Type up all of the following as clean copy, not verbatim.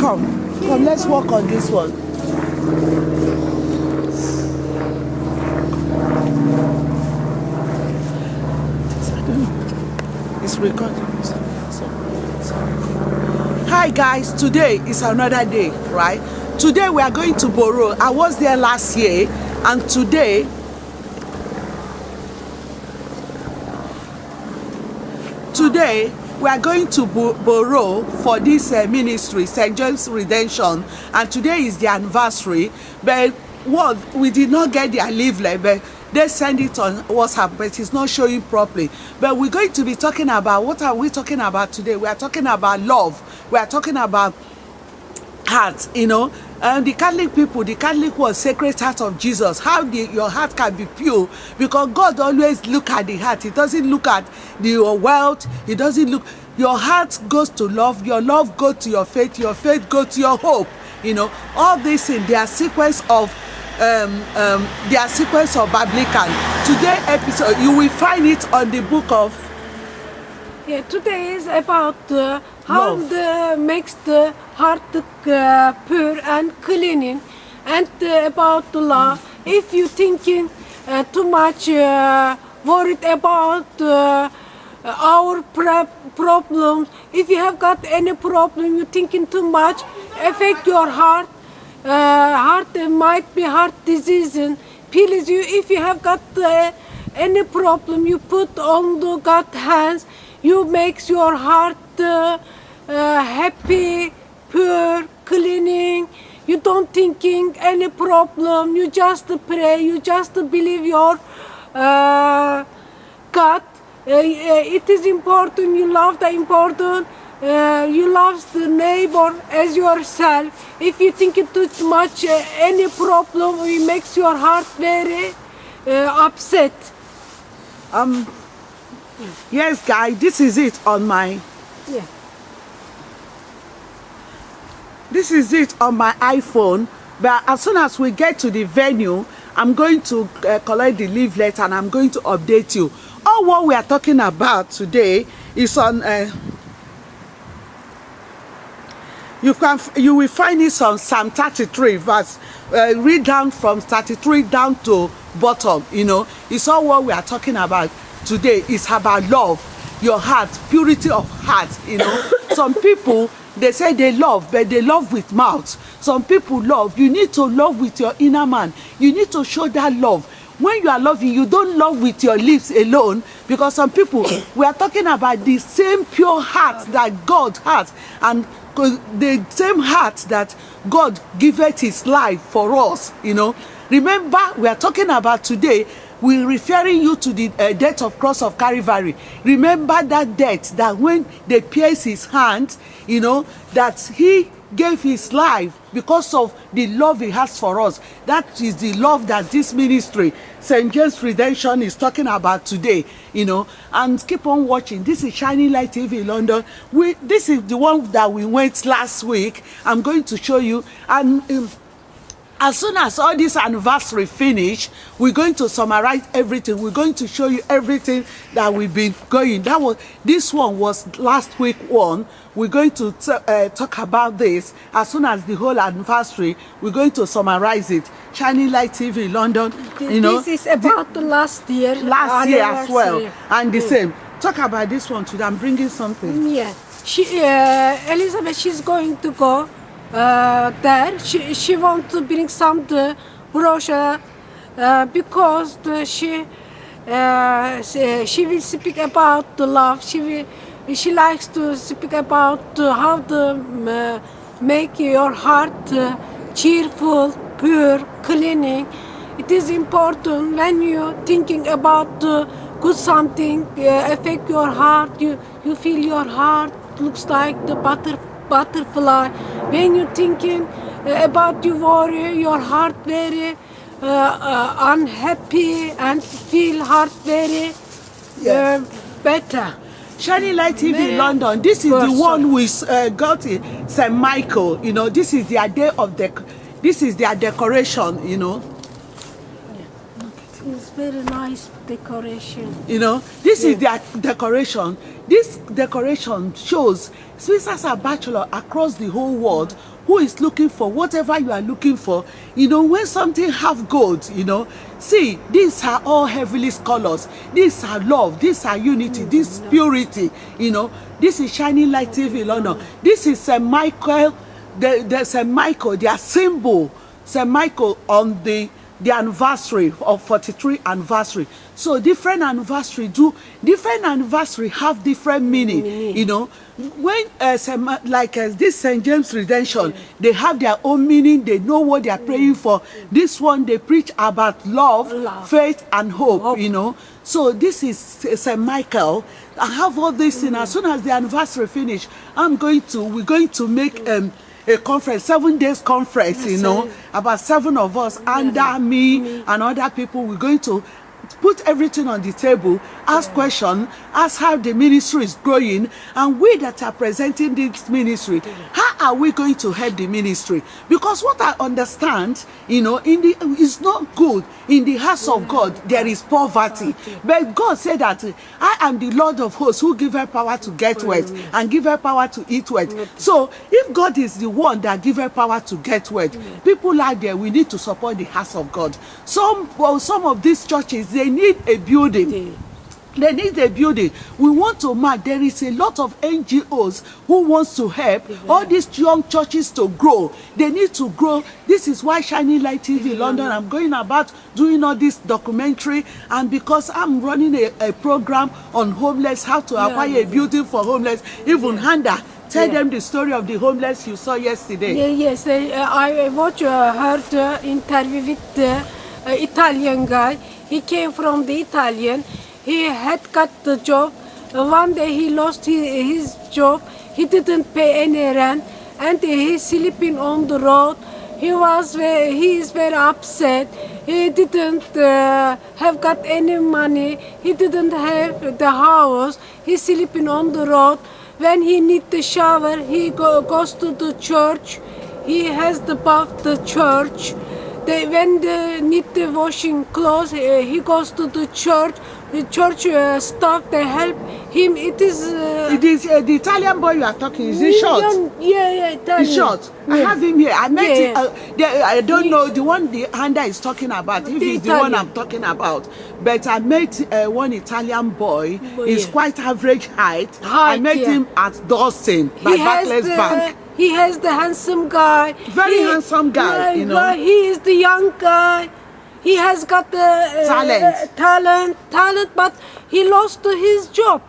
Come, let's work on this one. It's recording. Hi guys, today is another day, right? Today we are going to Boro. I was there last year, and today we are going to Boro for this ministry, St. James Redemption, and today is the anniversary. But what we did not get their leaflet, but they send it on WhatsApp, but it's not showing properly. But we're going to be talking about, what are we talking about today? We are talking about love. We are talking about heart, you know. The Catholic people, the Catholic was Sacred Heart of Jesus. How your heart can be pure, because God always look at the heart. He doesn't look at your wealth. He doesn't look. Your heart goes to love. Your love goes to your faith. Your faith goes to your hope. You know, all this in their sequence of Biblical. Today episode, you will find it on the book of. Yeah, today is about how makes the heart pure and cleaning, and about the love. If you thinking too much, worried about our problems, if you have got any problem, you thinking too much, affect your heart. Heart might be heart disease. Please, you if you have got any problem, you put on the God's hands. You makes your heart happy, pure, cleaning. You don't thinking any problem. You just pray. You just believe your God. It is important. You love the important. You love the neighbor as yourself. If you think it too much, any problem, it makes your heart very upset. Yes, guys, this is it on my. Yeah. This is it on my iPhone. But as soon as we get to the venue, I'm going to collect the leaflet and I'm going to update you. All what we are talking about today is on. You will find it on Psalm 33 verse. Read down from 33 down to bottom. You know, it's all what we are talking about today. Is about love, your heart, purity of heart. You know, some people, they say they love, but they love with mouth. Some people love. You need to love with your inner man. You need to show that love. When you are loving, you don't love with your lips alone, because some people, we are talking about the same pure heart that God has, and the same heart that God giveth his life for us. You know, remember, we are talking about today, we're referring you to the death of cross of Calvary. Remember that death, that when they pierced his hand, you know, that he gave his life because of the love he has for us. That is the love that this ministry, St. James Redemption, is talking about today, you know. And keep on watching. This is Shining Light TV London. This is the one that we went last week. I'm going to show you. And as soon as all this anniversary finish, we're going to summarize everything. We're going to show you everything that we've been going. This one was last week one. We're going to talk about this. As soon as the whole anniversary, we're going to summarize it. Shining Light TV London. You know, this is about the last year. Last year as well, and the same. Talk about this one today. I'm bringing something. Yeah, Elizabeth, she's going to go there. She wants to bring some the brochure because she will speak about the love. She likes to speak about how to make your heart cheerful, pure, cleaning. It is important when you thinking about good something affect your heart. You feel your heart looks like the butterfly. When you thinking about your worry, your heart very unhappy, and feel heart very better. Shining Light TV London. This is the one we got in St. Michael. You know, this is their day of this is their decoration. You know. It's very nice decoration. You know, this is their decoration. This decoration shows sisters are bachelor across the whole world who is looking for whatever you are looking for. You know, when something have gold, you know, see, these are all heavenly colors. These are love. These are unity. This purity. You know, this is Shining Light TV London. This is St. Michael. There's St. Michael, their symbol. St. Michael on the anniversary of 43 anniversary. So different anniversary have different meaning. You know, when this St. James Redemption, they have their own meaning. They know what they are praying for. This one, they preach about love, faith, and hope. You know, so this is St. Michael. I have all this in. As soon as the anniversary finish, we're going to make a conference, 7 days conference, you know, about 7 of us, under me and other people. We're going to put everything on the table, ask questions, ask how the ministry is growing, and we that are presenting this ministry, how are we going to help the ministry? Because what I understand, you know, it's not good. In the house of God, there is poverty. But God said that I am the Lord of hosts who give her power to get wealth and give her power to eat wealth. So if God is the one that give her power to get wealth, people out there, we need to support the house of God. Some of these churches, they need a building. They need a building. We want to mark. There is a lot of NGOs who wants to help all these young churches to grow. They need to grow. This is why Shining Light TV London, I'm going about doing all this documentary, and because I'm running a program on homeless, how to acquire a building for homeless. Even Handa, tell them the story of the homeless you saw yesterday. Yes, I watched her interview with the Italian guy. He came from the Italian. He had got the job. One day he lost his job. He didn't pay any rent, and he's sleeping on the road. He is very upset. He didn't have got any money. He didn't have the house. He's sleeping on the road. When he needs the shower, he goes to the church. He has the bath the church. When they need the washing clothes, he goes to the church. The church staff, they help him. It is the Italian boy you are talking. Is he short? Yeah, Italian. He's short. Yeah. I have him here. I met him. I don't know the one the Handa is talking about. If he's the one I'm talking about, but I met one Italian boy. He's quite average height. I met him at Dawson by Barclays Bank. He has the handsome guy. Very handsome guy, you know. He is the young guy. He has got the talent, but he lost his job.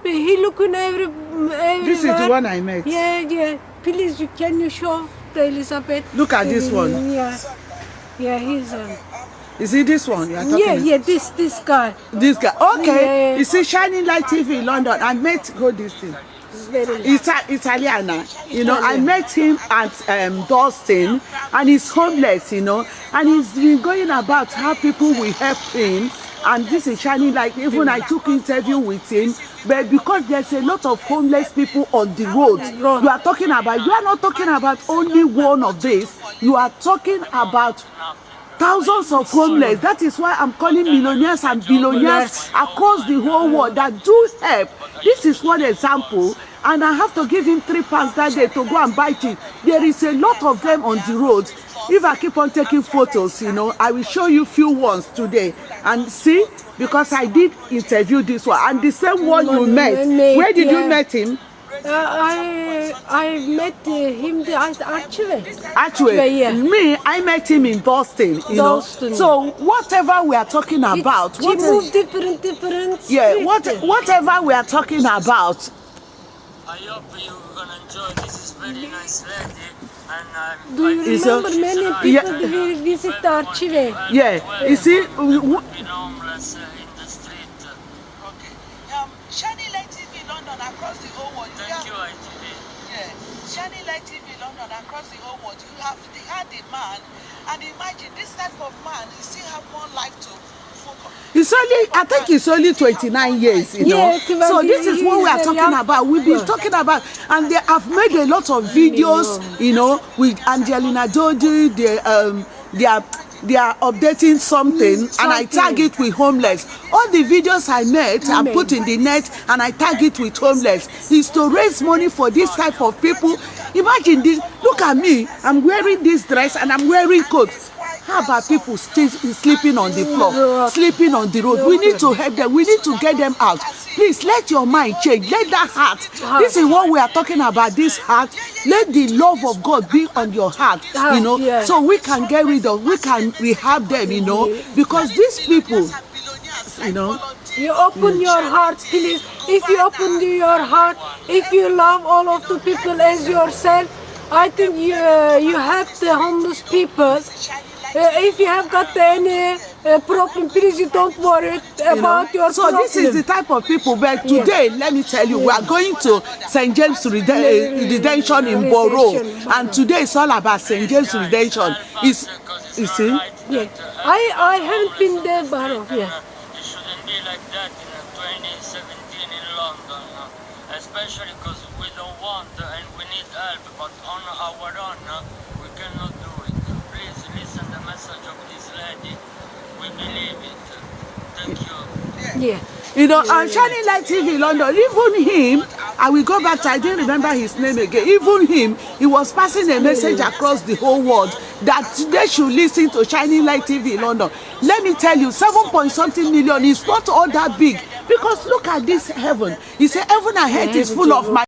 He looking everywhere. This is the one I met. Yeah. Please, can you show the Elizabeth? Look at this one. Yeah, he's. Is it this one you are talking about? Yeah, this guy. This guy. Okay. Yeah. You see, Shining Light TV London. I met this thing. Italiana, you know. I met him at Dawson, and he's homeless, you know, and he's been going about how people will help him. And this is Shining Light. Even I took interview with him, but because there's a lot of homeless people on the road, you are not talking about only one of these. You are talking about thousands of homeless. That is why I'm calling millionaires and billionaires across the whole world that do help. This is one example, and I have to give him £3 that day to go and buy it. There is a lot of them on the road. If I keep on taking photos, you know, I will show you few ones today. And see, because I did interview this one, and the same one you met. Where did you meet him? I met him actually. Yeah. Me, I met him in Boston, you know. So whatever we are talking about, he moved different yeah, street. whatever we are talking about. I hope you're gonna enjoy. This is very nice lady, and do you remember many people will visit the archive? Yeah, you see, homeless in the street. Okay. Shining Light TV London across the whole world. Thank you, ITV. Yeah, Shining Light TV London across the whole world. You have had a man, and imagine this type of man, you still have more life to focus. I think it's only 29 years, you know. So this is what we are talking about. We've been talking about, and they have made a lot of videos, you know, with Angelina Jolie. they are updating something and I tag it with homeless. All the videos I made and put in the net and I tag it with homeless is to raise money for this type of people. Imagine this, look at me, I'm wearing this dress and I'm wearing coat. How about people still sleeping on the floor, sleeping on the road? We need to help them. We need to get them out. Please let your mind change. Let that heart. This is what we are talking about. This heart. Let the love of God be on your heart. You know, so we can get rid of. We can rehab them. You know, because these people. You know. You open your heart, please. If you open your heart, if you love all of the people as yourself, I think you help the homeless people. If you have got any problem, please you don't worry about your so problem. This is the type of people. But today, let me tell you, we are going to St. James Redemption in Borough, and today it's all about St. James Redemption. You see? Yeah. I haven't been there, Borough. Yeah. It shouldn't be like that in 2017 in London, especially because we don't want and we need help, but on our own we cannot do it. Please listen the message of this lady. We believe it. Thank you. Yeah. You know, on Shining Light TV London, even him, I will go back to, I didn't remember his name again, even him, he was passing a message across the whole world that they should listen to Shining Light TV London. Let me tell you, 7-point-something million is not all that big, because look at this heaven. He said, heaven and earth is full of my